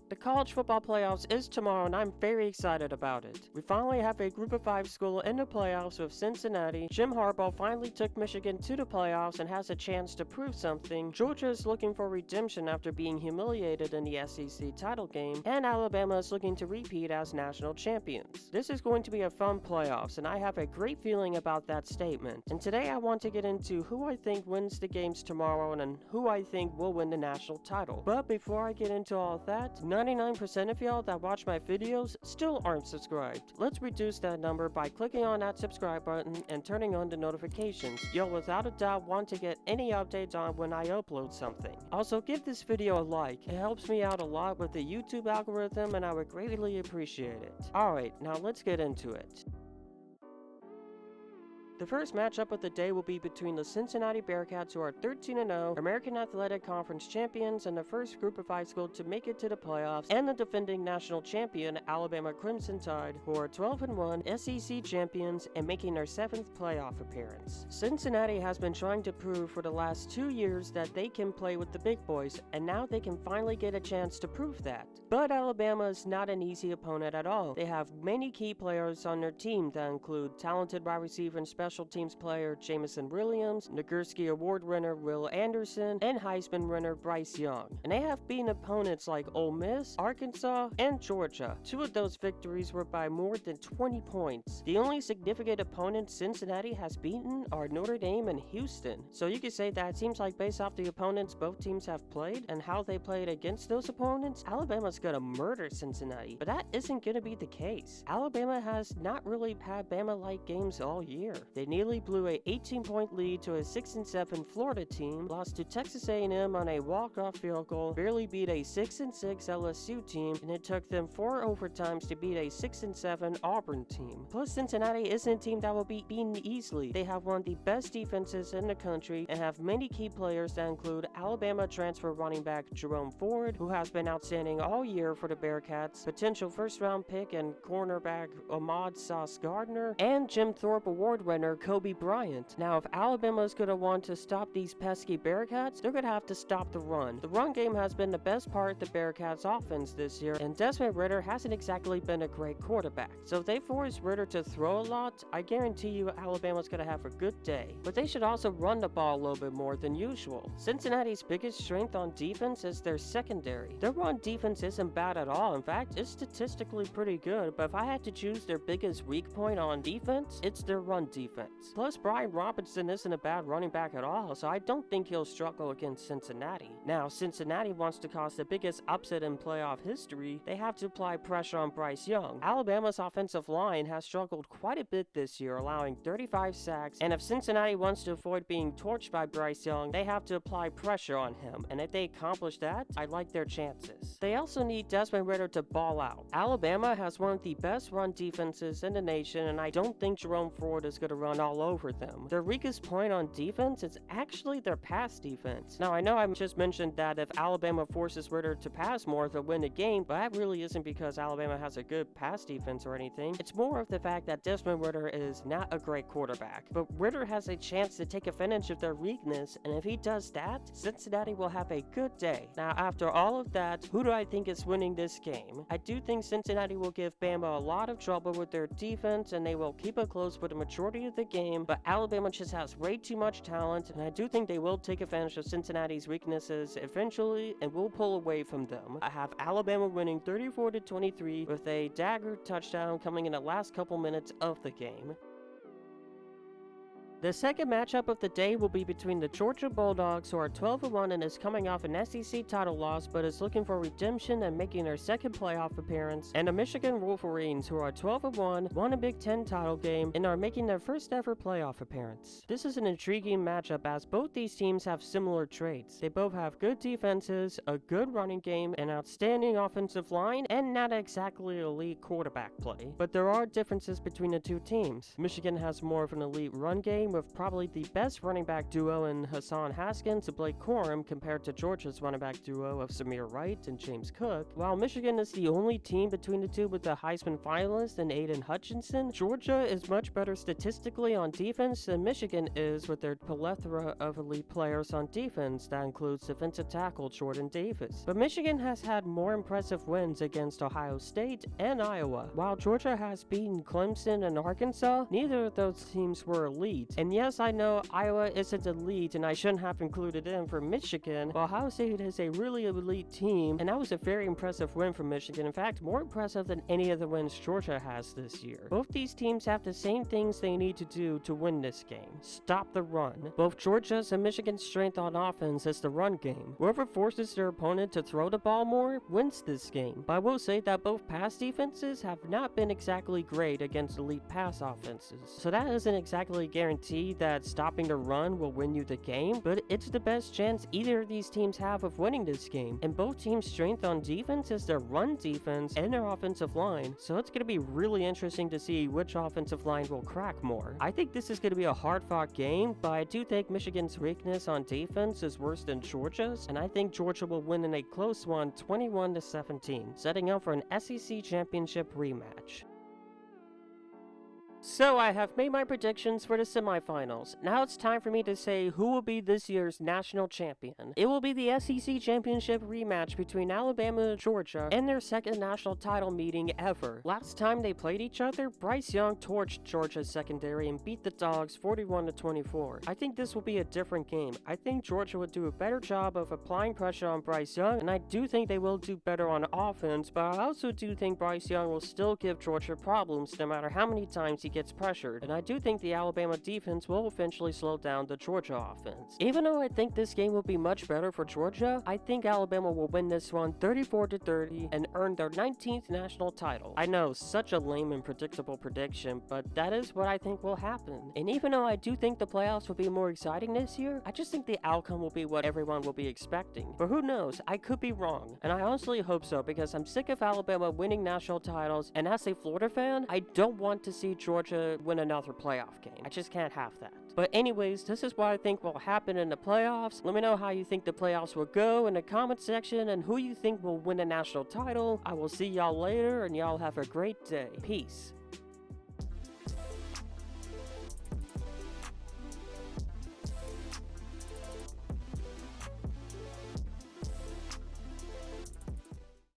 The college football playoffs is tomorrow and I'm very excited about it. We finally have a group of 5 school in the playoffs with Cincinnati. Jim Harbaugh finally took Michigan to the playoffs and has a chance to prove something. Georgia is looking for redemption after being humiliated in the SEC title game, and Alabama is looking to repeat as national champions. This is going to be a fun playoffs and I have a great feeling about that statement. And today I want to get into who I think wins the games tomorrow and who I think will win the national title. But before I get into all that, 99% of y'all that watch my videos still aren't subscribed. Let's reduce that number by clicking on that subscribe button and turning on the notifications. You'll without a doubt want to get any updates on when I upload something. Also, give this video a like. It helps me out a lot with the YouTube algorithm and I would greatly appreciate it. Alright, now let's get into it. The first matchup of the day will be between the Cincinnati Bearcats, who are 13-0, American Athletic Conference champions and the first group of 5 school to make it to the playoffs, and the defending national champion Alabama Crimson Tide, who are 12-1, SEC champions and making their 7th playoff appearance. Cincinnati has been trying to prove for the last 2 years that they can play with the big boys, and now they can finally get a chance to prove that. But Alabama is not an easy opponent at all. They have many key players on their team that include talented wide receiver and special teams player Jamison Williams, Nagurski Award winner Will Anderson, and Heisman winner Bryce Young. And they have beaten opponents like Ole Miss, Arkansas, and Georgia. 2 of those victories were by more than 20 points. The only significant opponents Cincinnati has beaten are Notre Dame and Houston. So you could say that it seems like based off the opponents both teams have played and how they played against those opponents, Alabama's gonna murder Cincinnati. But that isn't gonna be the case. Alabama has not really had Bama-like games all year. They nearly blew a 18-point lead to a 6-7 Florida team, lost to Texas A&M on a walk-off field goal, barely beat a 6-6 LSU team, and it took them 4 overtimes to beat a 6-7 Auburn team. Plus, Cincinnati isn't a team that will be beaten easily. They have one of the best defenses in the country and have many key players that include Alabama transfer running back Jerome Ford, who has been outstanding all year for the Bearcats, potential first-round pick and cornerback Ahmad Sauce Gardner, and Jim Thorpe Award winner Kobe Bryant. Now, if Alabama is going to want to stop these pesky Bearcats, they're going to have to stop the run. The run game has been the best part of the Bearcats offense this year, and Desmond Ridder hasn't exactly been a great quarterback. So if they force Ridder to throw a lot, I guarantee you Alabama's going to have a good day. But they should also run the ball a little bit more than usual. Cincinnati's biggest strength on defense is their secondary. Their run defense isn't bad at all. In fact, it's statistically pretty good, but if I had to choose their biggest weak point on defense, it's their run defense. Plus, Brian Robinson isn't a bad running back at all, so I don't think he'll struggle against Cincinnati. Now, Cincinnati wants to cause the biggest upset in playoff history. They have to apply pressure on Bryce Young. Alabama's offensive line has struggled quite a bit this year, allowing 35 sacks, and if Cincinnati wants to avoid being torched by Bryce Young, they have to apply pressure on him, and if they accomplish that, I like their chances. They also need Desmond Ridder to ball out. Alabama has one of the best run defenses in the nation, and I don't think Jerome Ford is going to run all over them. Their weakest point on defense is actually their pass defense. Now, I know I just mentioned that if Alabama forces Ridder to pass more, they'll win the game, but that really isn't because Alabama has a good pass defense or anything. It's more of the fact that Desmond Ridder is not a great quarterback, but Ridder has a chance to take advantage of their weakness, and if he does that, Cincinnati will have a good day. Now, after all of that, who do I think is winning this game? I do think Cincinnati will give Bama a lot of trouble with their defense, and they will keep it close for the majority of the game, but Alabama just has way too much talent, and I do think they will take advantage of Cincinnati's weaknesses eventually and will pull away from them. I have Alabama winning 34-23 with a dagger touchdown coming in the last couple minutes of the game. The second matchup of the day will be between the Georgia Bulldogs, who are 12-1 and is coming off an SEC title loss but is looking for redemption and making their 2nd playoff appearance, and the Michigan Wolverines, who are 12-1, won a Big Ten title game, and are making their first ever playoff appearance. This is an intriguing matchup as both these teams have similar traits. They both have good defenses, a good running game, an outstanding offensive line, and not exactly elite quarterback play. But there are differences between the two teams. Michigan has more of an elite run game, team with probably the best running back duo in Hassan Haskins and Blake Corum compared to Georgia's running back duo of Samir Wright and James Cook. While Michigan is the only team between the two with a Heisman finalist in Aiden Hutchinson, Georgia is much better statistically on defense than Michigan is with their plethora of elite players on defense that includes defensive tackle Jordan Davis. But Michigan has had more impressive wins against Ohio State and Iowa. While Georgia has beaten Clemson and Arkansas, neither of those teams were elite. And yes, I know Iowa isn't elite and I shouldn't have included them for Michigan, but Ohio State is a really elite team, and that was a very impressive win for Michigan. In fact, more impressive than any of the wins Georgia has this year. Both these teams have the same things they need to do to win this game. Stop the run. Both Georgia's and Michigan's strength on offense is the run game. Whoever forces their opponent to throw the ball more wins this game. But I will say that both pass defenses have not been exactly great against elite pass offenses. So that isn't exactly a guarantee that stopping the run will win you the game, but it's the best chance either of these teams have of winning this game. And both teams' strength on defense is their run defense and their offensive line. So it's going to be really interesting to see which offensive line will crack more. I think this is going to be a hard-fought game, but I do think Michigan's weakness on defense is worse than Georgia's, and I think Georgia will win in a close one, 21-17, setting up for an SEC championship rematch. So I have made my predictions for the semifinals. Now it's time for me to say who will be this year's national champion. It will be the SEC championship rematch between Alabama and Georgia in their second national title meeting ever. Last time they played each other, Bryce Young torched Georgia's secondary and beat the Dogs 41-24. I think this will be a different game. I think Georgia would do a better job of applying pressure on Bryce Young, and I do think they will do better on offense, but I also do think Bryce Young will still give Georgia problems no matter how many times he gets pressured, and I do think the Alabama defense will eventually slow down the Georgia offense. Even though I think this game will be much better for Georgia, I think Alabama will win this one 34-30 and earn their 19th national title. I know, such a lame and predictable prediction, but that is what I think will happen. And even though I do think the playoffs will be more exciting this year, I just think the outcome will be what everyone will be expecting. But who knows, I could be wrong, and I honestly hope so because I'm sick of Alabama winning national titles, and as a Florida fan, I don't want to see Georgia win another playoff game. I just can't have that. But anyways, this is what I think will happen in the playoffs. Let me know how you think the playoffs will go in the comment section and who you think will win a national title. I will see y'all later, and y'all have a great day. Peace.